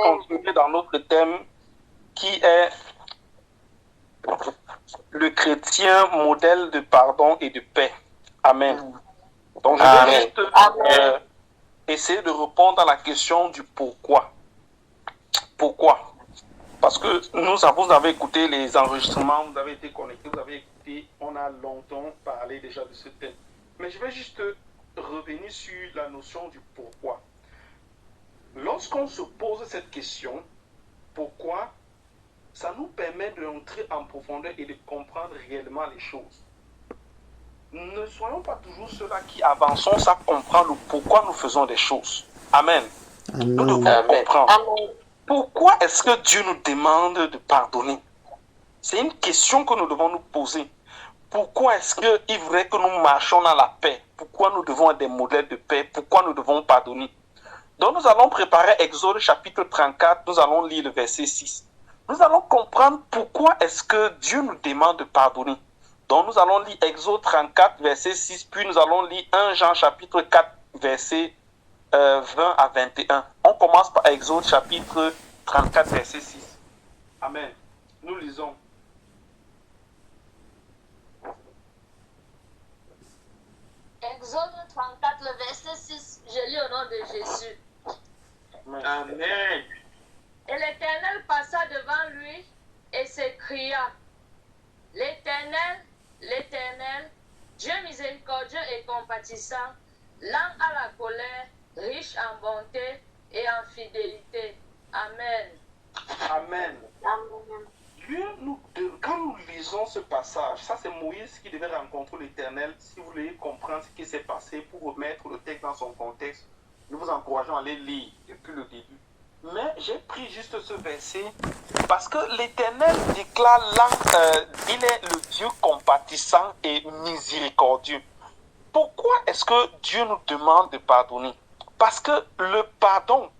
continuer dans notre thème qui est le chrétien modèle de pardon et de paix. Amen. Donc je vais juste essayer de répondre à la question du pourquoi. Pourquoi? Parce que vous avez écouté les enregistrements, vous avez été connectés, vous avez écouté, on a longtemps parlé déjà de ce thème. Mais je vais juste revenir sur la notion du pourquoi. Lorsqu'on se pose cette question, pourquoi, ça nous permet d'entrer en profondeur et de comprendre réellement les choses. Ne soyons pas toujours ceux-là qui avançons sans comprendre le pourquoi nous faisons des choses. Amen. Nous devons comprendre. Amen. Pourquoi est-ce que Dieu nous demande de pardonner? C'est une question que nous devons nous poser. Pourquoi est-ce qu'il voudrait que nous marchions dans la paix? Pourquoi nous devons être des modèles de paix? Pourquoi nous devons pardonner? Donc nous allons préparer Exode chapitre 34, nous allons lire le verset 6. Nous allons comprendre pourquoi est-ce que Dieu nous demande de pardonner. Donc nous allons lire Exode 34, verset 6, puis nous allons lire 1 Jean chapitre 4, verset 20 à 21. On commence par Exode chapitre 34, verset 6. Amen. Nous lisons. Exode 34, le verset 6, je lis au nom de Jésus. Amen. Et l'Éternel passa devant lui et s'écria: L'Éternel, l'Éternel, Dieu miséricordieux et compatissant, lent à la colère, riche en bonté et en fidélité. Amen. Amen. Dieu quand nous lisons ce passage, ça c'est Moïse qui devait rencontrer l'Éternel. Si vous voulez comprendre ce qui s'est passé pour remettre le texte dans son contexte, nous vous encourageons à aller lire depuis le début. Mais j'ai pris juste ce verset parce que l'Éternel déclare là, il est le Dieu compatissant et miséricordieux. Pourquoi est-ce que Dieu nous demande de pardonner? Parce que le pardon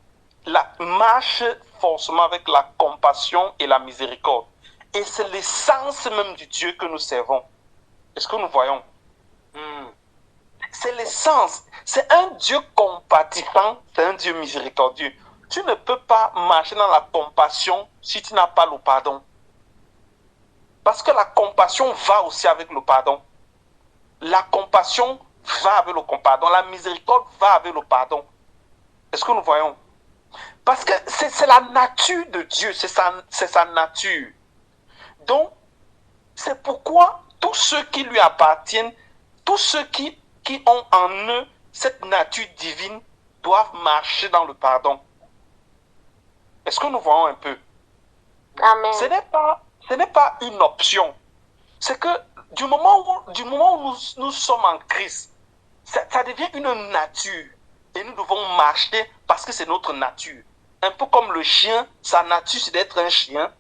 marche forcément avec la compassion et la miséricorde. Et c'est l'essence même du Dieu que nous servons. Est-ce que nous voyons? C'est l'essence. C'est un Dieu compatissant, c'est un Dieu miséricordieux. Tu ne peux pas marcher dans la compassion si tu n'as pas le pardon. Parce que la compassion va aussi avec le pardon. La compassion va avec le pardon. La miséricorde va avec le pardon. Est-ce que nous voyons? Parce que c'est la nature de Dieu, c'est sa nature. Donc, c'est pourquoi tous ceux qui lui appartiennent, tous ceux qui ont en eux cette nature divine, doivent marcher dans le pardon. Est-ce que nous voyons un peu? Amen. Ce n'est pas une option. C'est que du moment où nous sommes en Christ, ça devient une nature. Et nous devons marcher parce que c'est notre nature. Un peu comme le chien, sa nature c'est d'être un chien.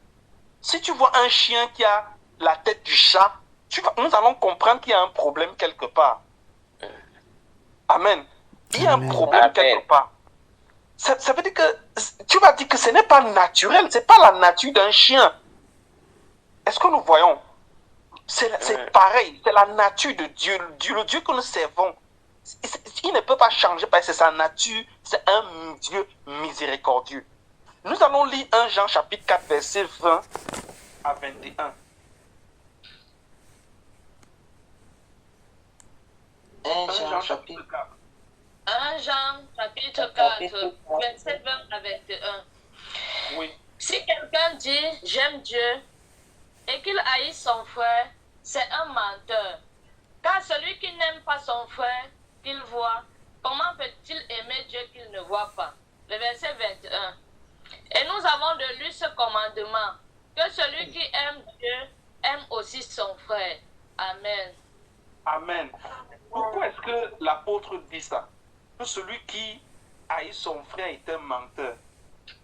Si tu vois un chien qui a la tête du chat, nous allons comprendre qu'il y a un problème quelque part. Amen. Il y a un problème quelque part. Ça veut dire que tu vas dire que ce n'est pas naturel, ce n'est pas la nature d'un chien. Est-ce que nous voyons? C'est pareil, c'est la nature de Dieu, le Dieu que nous servons. Il ne peut pas changer parce que c'est sa nature, c'est un Dieu miséricordieux. Nous allons lire 1 Jean chapitre 4, verset 20 à 21. 1 Jean chapitre 4. 1 Jean chapitre 4, verset 20 à 21. Oui. Si quelqu'un dit « j'aime Dieu » et qu'il haït son frère, c'est un menteur. Car celui qui n'aime pas son frère qu'il voit, comment peut-il aimer Dieu qu'il ne voit pas? Le verset 21. Et nous avons de lui ce commandement, que celui qui aime Dieu aime aussi son frère. Amen. Amen. Pourquoi est-ce que l'apôtre dit ça? Que celui qui haït son frère est un menteur,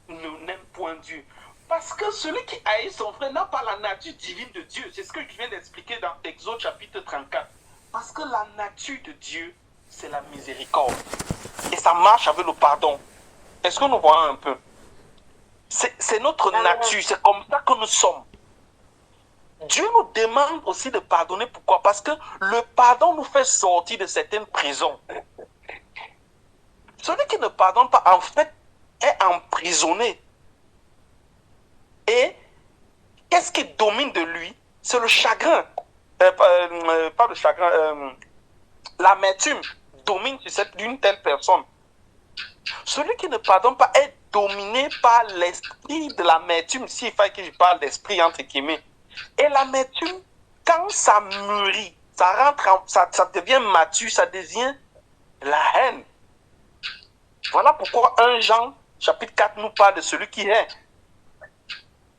n'aime point Dieu. Parce que celui qui haït son frère n'a pas la nature divine de Dieu. C'est ce que je viens d'expliquer dans Exode chapitre 34. Parce que la nature de Dieu, c'est la miséricorde. Et ça marche avec le pardon. Est-ce que nous voyons un peu? C'est notre nature, c'est comme ça que nous sommes. Dieu nous demande aussi de pardonner. Pourquoi? Parce que le pardon nous fait sortir de certaines prisons. Celui qui ne pardonne pas, en fait, est emprisonné. qu'est-ce qui domine de lui? C'est le chagrin. Pas le chagrin, l'amertume domine sur d'une telle personne. Celui qui ne pardonne pas est dominé par l'esprit de l'amertume, s'il faut que je parle d'esprit entre guillemets. Et l'amertume, quand ça mûrit, ça devient mature, ça devient la haine. Voilà pourquoi 1 Jean, chapitre 4, nous parle de celui qui est.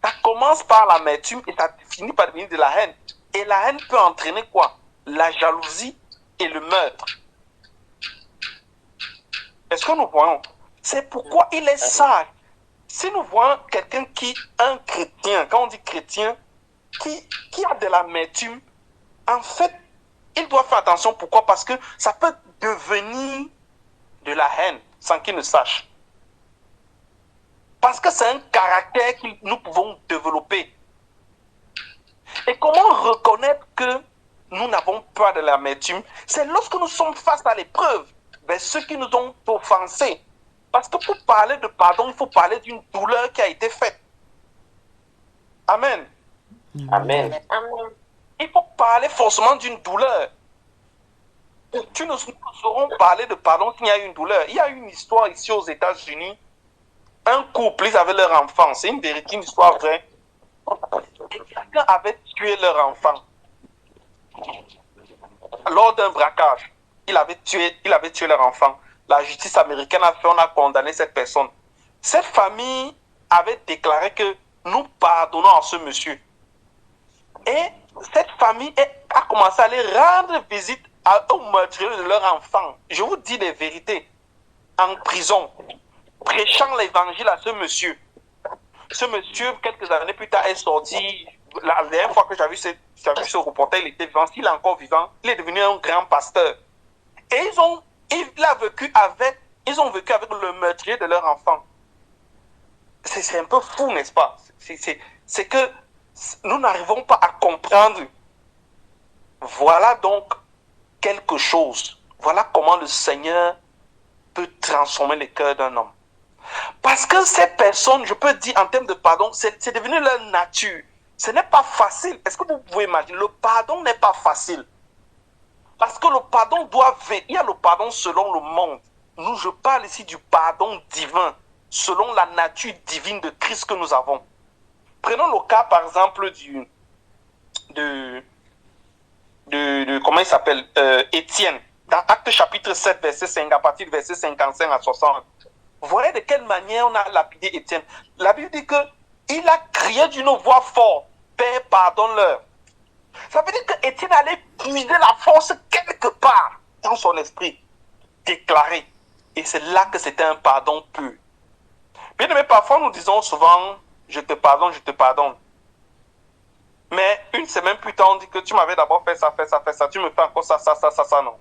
Ça commence par l'amertume et ça finit par devenir de la haine. Et la haine peut entraîner quoi? La jalousie et le meurtre. Est-ce que nous voyons? C'est pourquoi il est sage. Si nous voyons quelqu'un un chrétien, quand on dit chrétien, qui a de l'amertume, en fait, il doit faire attention. Pourquoi? Parce que ça peut devenir de la haine sans qu'il ne sache. Parce que c'est un caractère que nous pouvons développer. Et comment reconnaître que nous n'avons pas de l'amertume? C'est lorsque nous sommes face à l'épreuve, ceux qui nous ont offensés. Parce que pour parler de pardon, il faut parler d'une douleur qui a été faite. Amen. Amen. Il faut parler forcément d'une douleur. Nous ne saurons parler de pardon s'il y a une douleur. Il y a une histoire ici aux États-Unis. Un couple, ils avaient leur enfant. C'est une vérité, une histoire vraie. Et quelqu'un avait tué leur enfant. Lors d'un braquage, il avait tué leur enfant. La justice américaine on a condamné cette personne. Cette famille avait déclaré que nous pardonnons à ce monsieur. Et cette famille a commencé à aller rendre visite au meurtrier de leur enfant. Je vous dis les vérités. En prison, prêchant l'évangile à ce monsieur. Ce monsieur, quelques années plus tard, est sorti. La dernière fois que j'ai vu ce reporter, il était vivant. S'il est encore vivant, il est devenu un grand pasteur. Et ils ont vécu avec le meurtrier de leur enfant. C'est un peu fou, n'est-ce pas? C'est que nous n'arrivons pas à comprendre. Voilà donc quelque chose. Voilà comment le Seigneur peut transformer le cœur d'un homme. Parce que ces personnes, je peux dire en termes de pardon, c'est devenu leur nature. Ce n'est pas facile. Est-ce que vous pouvez imaginer? Le pardon n'est pas facile. Parce que le pardon doit venir. Il y a le pardon selon le monde. Nous, je parle ici du pardon divin, selon la nature divine de Christ que nous avons. Prenons le cas, par exemple, comment il s'appelle? Étienne. Dans Actes chapitre 7, verset 5, à partir du verset 55 à 60. Vous voyez de quelle manière on a lapidé Étienne. La Bible dit qu'il a crié d'une voix forte, Père, pardonne-leur. Ça veut dire qu'Étienne allait puiser la force quelque part dans son esprit, déclaré. Et c'est là que c'était un pardon pur. Bien aimé, parfois nous disons souvent, je te pardonne, je te pardonne. Mais une semaine plus tard, on dit que tu m'avais d'abord fait ça, tu me fais encore ça, non.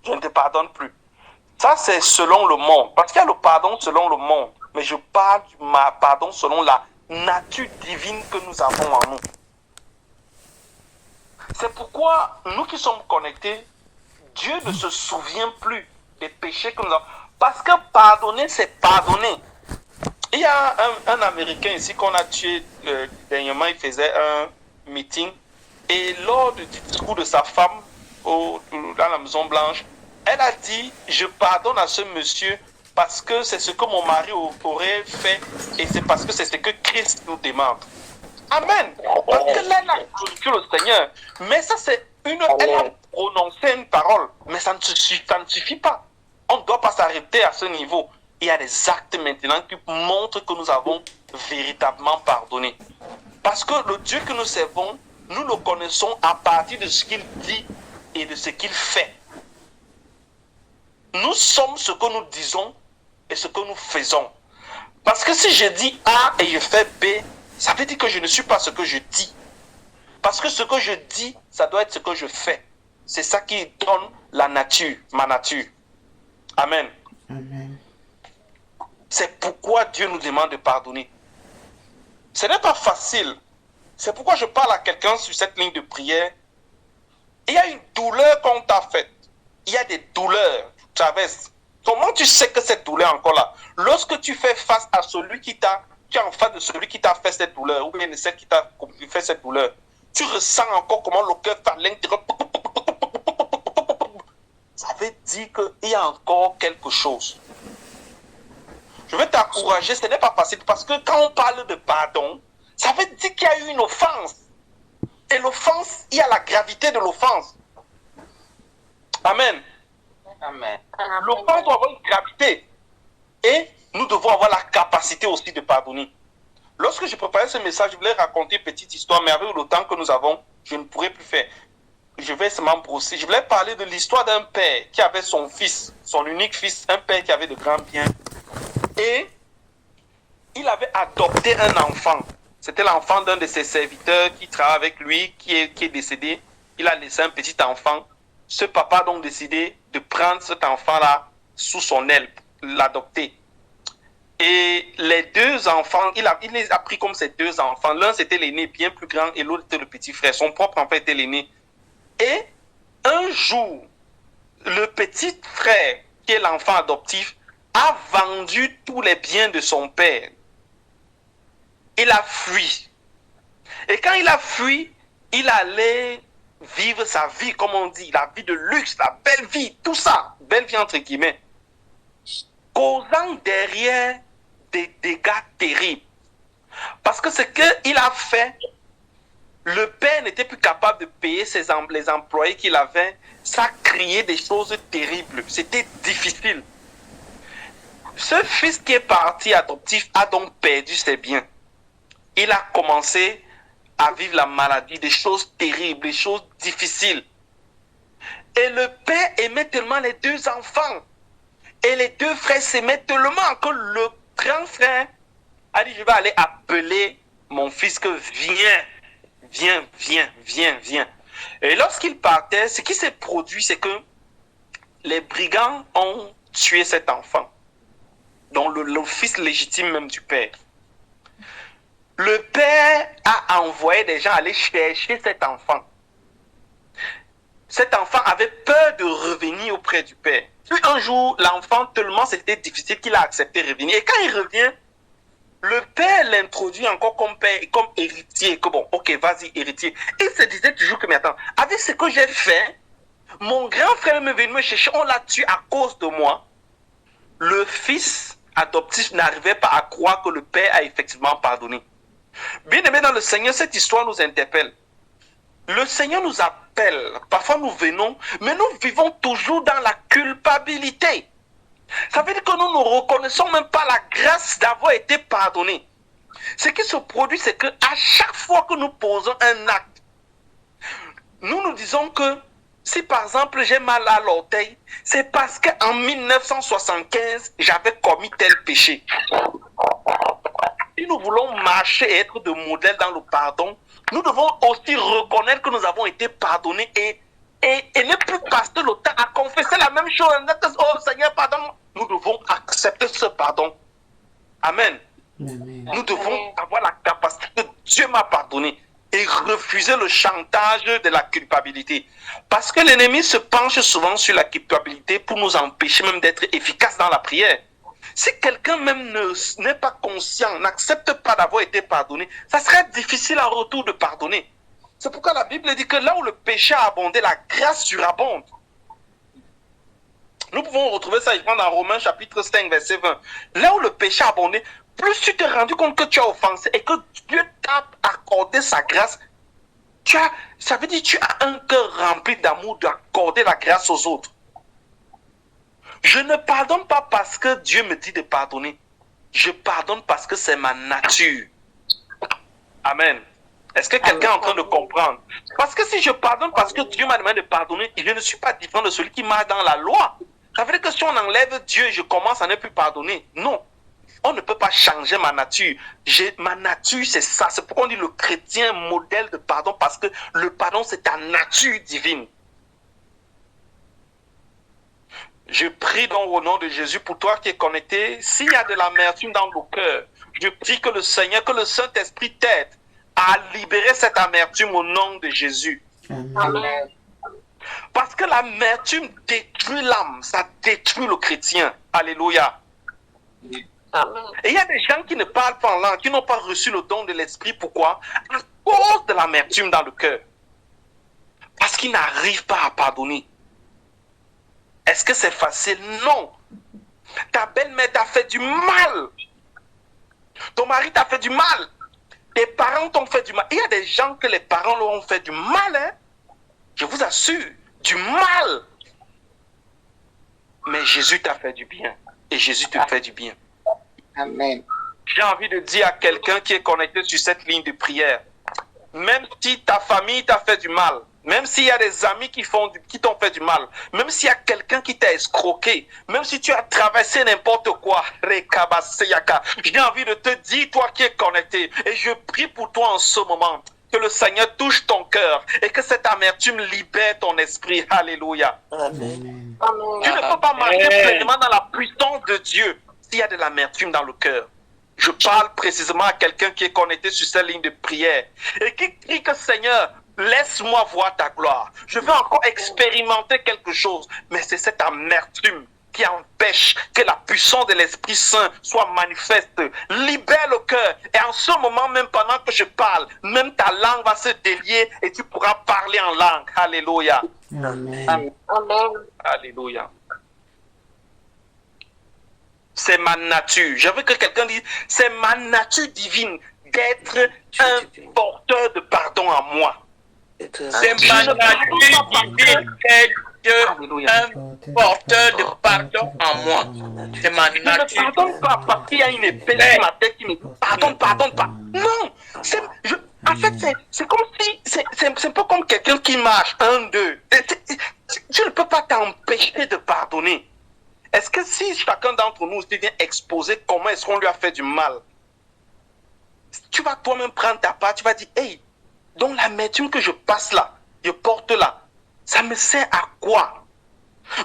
Je ne te pardonne plus. Ça, c'est selon le monde. Parce qu'il y a le pardon selon le monde. Mais je parle du pardon selon la nature divine que nous avons en nous. C'est pourquoi nous qui sommes connectés, Dieu ne se souvient plus des péchés que nous avons. Parce que pardonner, c'est pardonner. Il y a un Américain ici qu'on a tué dernièrement, il faisait un meeting. Et lors du discours de sa femme dans la Maison Blanche, elle a dit, je pardonne à ce monsieur parce que c'est ce que mon mari aurait fait et c'est parce que c'est ce que Christ nous demande. Amen. Parce que là, elle a glorifié le Seigneur. Mais ça, elle a prononcé une parole. Mais ça ne suffit pas. On ne doit pas s'arrêter à ce niveau. Il y a des actes maintenant qui montrent que nous avons véritablement pardonné. Parce que le Dieu que nous servons, nous le connaissons à partir de ce qu'il dit et de ce qu'il fait. Nous sommes ce que nous disons et ce que nous faisons. Parce que si je dis A et je fais B, ça veut dire que je ne suis pas ce que je dis. Parce que ce que je dis, ça doit être ce que je fais. C'est ça qui donne la nature, ma nature. Amen. Amen. C'est pourquoi Dieu nous demande de pardonner. Ce n'est pas facile. C'est pourquoi je parle à quelqu'un sur cette ligne de prière. Il y a une douleur qu'on t'a faite. Il y a des douleurs. Traverse. Comment tu sais que cette douleur est encore là? Lorsque tu fais face à celui qui t'a tu es en face de celui qui t'a fait cette douleur, ou bien de celle qui t'a fait cette douleur, tu ressens encore comment le cœur fait à l'intérieur. Ça veut dire qu'il y a encore quelque chose. Je veux t'encourager, ce n'est pas facile, parce que quand on parle de pardon, ça veut dire qu'il y a eu une offense. Et l'offense, il y a la gravité de l'offense. Amen. Amen. L'offense doit avoir une gravité. Et nous devons avoir la capacité aussi de pardonner. Lorsque je préparais ce message, je voulais raconter une petite histoire, mais avec le temps que nous avons, je ne pourrais plus faire. Je vais seulement brosser. Je voulais parler de l'histoire d'un père qui avait son fils, son unique fils, un père qui avait de grands biens. Et il avait adopté un enfant. C'était l'enfant d'un de ses serviteurs qui travaille avec lui, qui est décédé. Il a laissé un petit enfant. Ce papa a donc décidé de prendre cet enfant-là sous son aile, l'adopter. Et les deux enfants, il les a pris comme ses deux enfants. L'un, c'était l'aîné bien plus grand et l'autre était le petit frère. Son propre enfant était l'aîné. Et un jour, le petit frère, qui est l'enfant adoptif, a vendu tous les biens de son père. Il a fui. Et quand il a fui, il allait vivre sa vie, comme on dit, la vie de luxe, la belle vie, tout ça, belle vie entre guillemets, causant derrière des dégâts terribles. Parce que ce qu'il a fait, le père n'était plus capable de payer les employés qu'il avait, ça créait des choses terribles, c'était difficile. Ce fils qui est parti adoptif a donc perdu ses biens. Il a commencé à vivre la maladie, des choses terribles, des choses difficiles. Et le père aimait tellement les deux enfants. Et les deux frères s'aimaient tellement que le grand frère a dit, je vais aller appeler mon fils que viens. Et lorsqu'il partait, ce qui s'est produit, c'est que les brigands ont tué cet enfant, donc le fils légitime même du père. Le père a envoyé des gens aller chercher cet enfant. Cet enfant avait peur de revenir auprès du père. Puis un jour, l'enfant, tellement c'était difficile qu'il a accepté de revenir. Et quand il revient, le père l'introduit encore comme père, comme héritier. Que bon, ok, vas-y, héritier. Il se disait toujours que, mais attends, avec ce que j'ai fait, mon grand frère m'est venu me chercher, on l'a tué à cause de moi. Le fils adoptif n'arrivait pas à croire que le père a effectivement pardonné. Bien aimé dans le Seigneur, cette histoire nous interpelle. Le Seigneur nous appelle. Parfois nous venons, mais nous vivons toujours dans la culpabilité. Ça veut dire que nous ne reconnaissons même pas la grâce d'avoir été pardonnés. Ce qui se produit, c'est qu'à chaque fois que nous posons un acte, nous nous disons que si par exemple j'ai mal à l'orteil, c'est parce qu'en 1975, j'avais commis tel péché. Si nous voulons marcher et être de modèle dans le pardon, nous devons aussi reconnaître que nous avons été pardonnés et ne plus passer le temps à confesser la même chose. Oh Seigneur, pardonne-moi. Nous devons accepter ce pardon. Amen. Amen. Nous devons avoir la capacité que Dieu m'a pardonné et refuser le chantage de la culpabilité. Parce que l'ennemi se penche souvent sur la culpabilité pour nous empêcher même d'être efficaces dans la prière. Si quelqu'un même n'est pas conscient, n'accepte pas d'avoir été pardonné, ça serait difficile en retour de pardonner. C'est pourquoi la Bible dit que là où le péché a abondé, la grâce surabonde. Nous pouvons retrouver ça dans Romains chapitre 5, verset 20. Là où le péché a abondé, plus tu t'es rendu compte que tu as offensé et que Dieu t'a accordé sa grâce, ça veut dire que tu as un cœur rempli d'amour d'accorder la grâce aux autres. Je ne pardonne pas parce que Dieu me dit de pardonner. Je pardonne parce que c'est ma nature. Amen. Est-ce que quelqu'un est en train de comprendre? Parce que si je pardonne parce que Dieu m'a demandé de pardonner, je ne suis pas différent de celui qui marche dans la loi. Ça veut dire que si on enlève Dieu, je commence à ne plus pardonner. Non. On ne peut pas changer ma nature. Ma nature, c'est ça. C'est pourquoi on dit le chrétien modèle de pardon, parce que le pardon, c'est ta nature divine. Je prie donc au nom de Jésus pour toi qui es connecté. S'il y a de l'amertume dans nos cœurs, je prie que le Seigneur, que le Saint-Esprit t'aide à libérer cette amertume au nom de Jésus. Amen. Parce que l'amertume détruit l'âme, ça détruit le chrétien. Alléluia. Et il y a des gens qui ne parlent pas en langue, qui n'ont pas reçu le don de l'esprit. Pourquoi? À cause de l'amertume dans le cœur. Parce qu'ils n'arrivent pas à pardonner. Est-ce que c'est facile? Non. Ta belle-mère t'a fait du mal. Ton mari t'a fait du mal. Tes parents t'ont fait du mal. Il y a des gens que les parents leur ont fait du mal. Hein? Je vous assure, du mal. Mais Jésus t'a fait du bien. Et Jésus te fait du bien. Amen. J'ai envie de dire à quelqu'un qui est connecté sur cette ligne de prière, même si ta famille t'a fait du mal, même s'il y a des amis qui t'ont fait du mal, même s'il y a quelqu'un qui t'a escroqué, même si tu as traversé n'importe quoi, j'ai envie de te dire, toi qui es connecté, et je prie pour toi en ce moment, que le Seigneur touche ton cœur et que cette amertume libère ton esprit. Alléluia. Amen. Tu ne peux pas marcher pleinement dans la puissance de Dieu s'il y a de l'amertume dans le cœur. Je parle précisément à quelqu'un qui est connecté sur cette ligne de prière et qui crie que Seigneur, laisse-moi voir ta gloire. Je veux encore expérimenter quelque chose, mais c'est cette amertume qui empêche que la puissance de l'Esprit Saint soit manifeste. Libère le cœur. Et en ce moment, même pendant que je parle, même ta langue va se délier et tu pourras parler en langue. Alléluia. Amen. Alléluia. C'est ma nature. Je veux que quelqu'un dise, c'est ma nature divine d'être un porteur de pardon en moi. C'est ma nature divine d'être un porteur de pardon en moi. C'est ma Je ne nature. pardonne pas parce qu'il y a une épée sur ma tête qui me dit pardonne pas. Non, en fait, c'est comme si, c'est un peu comme quelqu'un qui marche, 1, 2. Tu ne peux pas t'empêcher de pardonner. Est-ce que si chacun d'entre nous vient exposer comment est-ce qu'on lui a fait du mal, tu vas toi-même prendre ta part, tu vas dire, hey, donc l'amertume que je passe là, je porte là, ça me sert à quoi?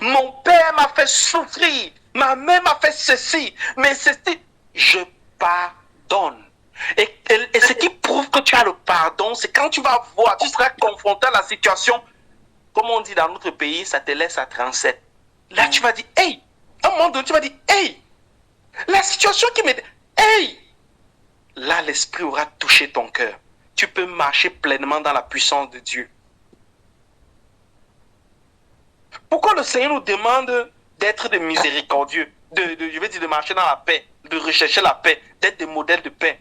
Mon père m'a fait souffrir, ma mère m'a fait ceci, mais ceci, je pardonne. Et ce qui prouve que tu as le pardon, c'est quand tu vas voir, tu seras confronté à la situation, comme on dit dans notre pays, ça te laisse à 37. Là, tu vas dire, hey, à un moment donné, tu vas dire, hey, la situation qui m'est... Hey! Là, l'Esprit aura touché ton cœur. Tu peux marcher pleinement dans la puissance de Dieu. Pourquoi le Seigneur nous demande d'être des miséricordieux, de marcher dans la paix, de rechercher la paix, d'être des modèles de paix?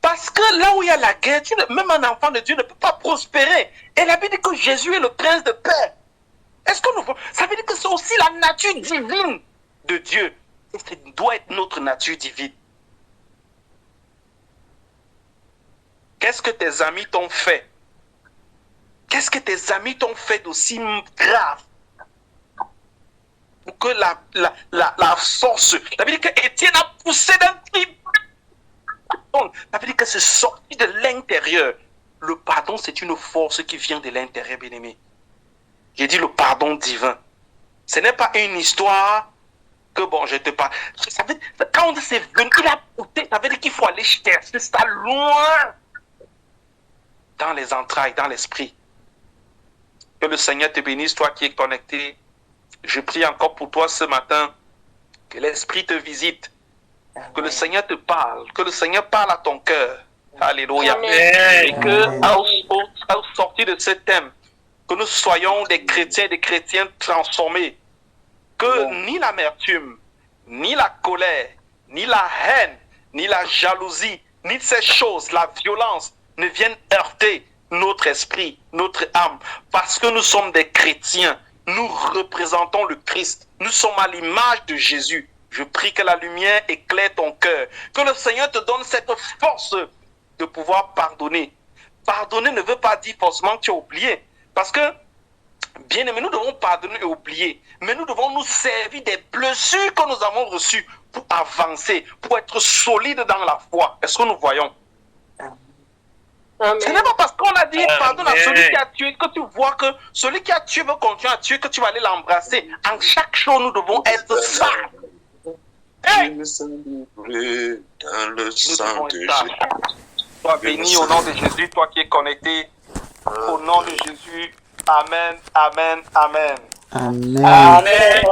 Parce que là où il y a la guerre, même un enfant de Dieu ne peut pas prospérer. Et la Bible dit que Jésus est le prince de paix. Est-ce que ça veut dire que c'est aussi la nature divine de Dieu. Et ça doit être notre nature divine. Qu'est-ce que tes amis t'ont fait? Qu'est-ce que tes amis t'ont fait d'aussi grave? Pour que la force... Ça veut dire qu'Étienne a poussé d'un cri. Ça veut dire que c'est sorti de l'intérieur. Le pardon, c'est une force qui vient de l'intérieur, bien-aimé. J'ai dit le pardon divin. Ce n'est pas une histoire que bon, je te parle. Ça veut dire, quand on dit c'est venu, il a poussé, ça veut dire qu'il faut aller chercher ça loin. Dans les entrailles, dans l'esprit. Que le Seigneur te bénisse, toi qui es connecté. Je prie encore pour toi ce matin. Que l'Esprit te visite. Que le Seigneur te parle. Que le Seigneur parle à ton cœur. Alléluia. Et que, au sortir de ce thème, que nous soyons des chrétiens et des chrétiennes transformés. Que ni l'amertume, ni la colère, ni la haine, ni la jalousie, ni ces choses, la violence, ne viennent heurter notre esprit, notre âme. Parce que nous sommes des chrétiens. Nous représentons le Christ. Nous sommes à l'image de Jésus. Je prie que la lumière éclaire ton cœur. Que le Seigneur te donne cette force de pouvoir pardonner. Pardonner ne veut pas dire forcément que tu as oublié. Parce que, bien aimé, nous devons pardonner et oublier. Mais nous devons nous servir des blessures que nous avons reçues pour avancer, pour être solides dans la foi. Est-ce que nous voyons? Amen. Ce n'est pas parce qu'on a dit pardonne à celui qui a tué que tu vois que celui qui a tué veut continuer à tuer, que tu vas aller l'embrasser. En chaque chose, nous devons être sages. Hey! Dans le sang de Jésus. Sois béni au nom de Jésus, toi qui es connecté. Au nom de Jésus. Amen, amen, amen. Amen. Amen.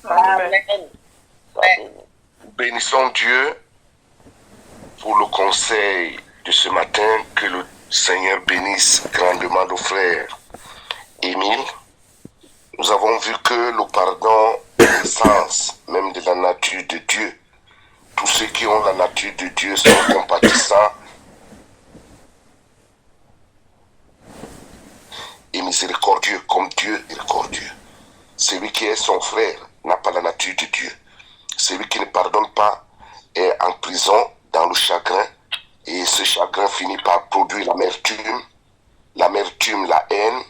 Amen. Amen. Bénissons Dieu pour le conseil de ce matin. Que le Seigneur bénisse grandement nos frères. Émile, nous avons vu que le pardon est l'essence même de la nature de Dieu. Tous ceux qui ont la nature de Dieu sont compatissants et miséricordieux comme Dieu est miséricordieux. Celui qui est son frère n'a pas la nature de Dieu. Celui qui ne pardonne pas est en prison dans le chagrin, et ce chagrin finit par produire l'amertume, la haine,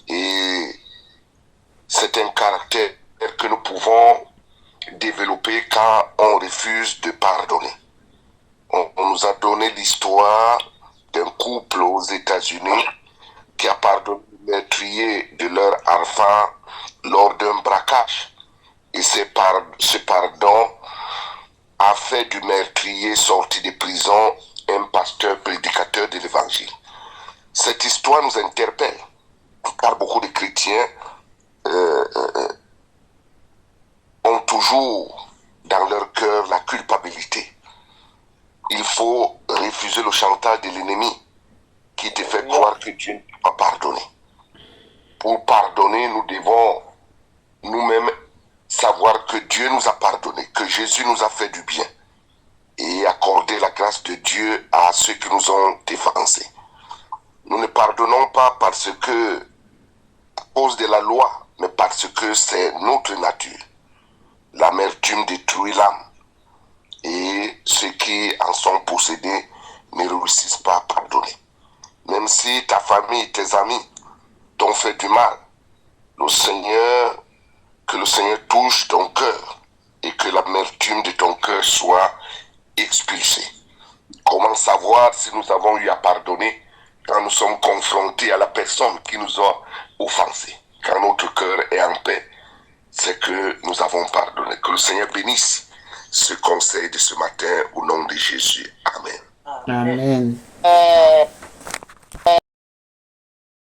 et c'est un caractère que nous pouvons développer quand on refuse de pardonner. On nous a donné l'histoire d'un couple aux États-Unis qui a pardonné le meurtrier de leur enfant lors d'un braquage. Et ce pardon a fait du meurtrier sorti de prison un pasteur prédicateur de l'évangile. Cette histoire nous interpelle, car beaucoup de chrétiens ont toujours dans leur cœur la culpabilité. Il faut refuser le chantage de l'ennemi qui te fait croire que Dieu ne peut pas pardonner. Pour pardonner, nous devons nous-mêmes savoir que Dieu nous a pardonné, que Jésus nous a fait du bien, et accorder la grâce de Dieu à ceux qui nous ont dévancés. Nous ne pardonnons pas parce que, à cause de la loi, mais parce que c'est notre nature. L'amertume détruit l'âme, et ceux qui en sont possédés ne réussissent pas à pardonner. Même si ta famille et tes amis t'ont fait du mal, que le Seigneur touche ton cœur et que l'amertume de ton cœur soit expulsée. Comment savoir si nous avons eu à pardonner quand nous sommes confrontés à la personne qui nous a offensés? Quand notre cœur est en paix, c'est que nous avons pardonné. Que le Seigneur bénisse ce conseil de ce matin au nom de Jésus. Amen. Amen.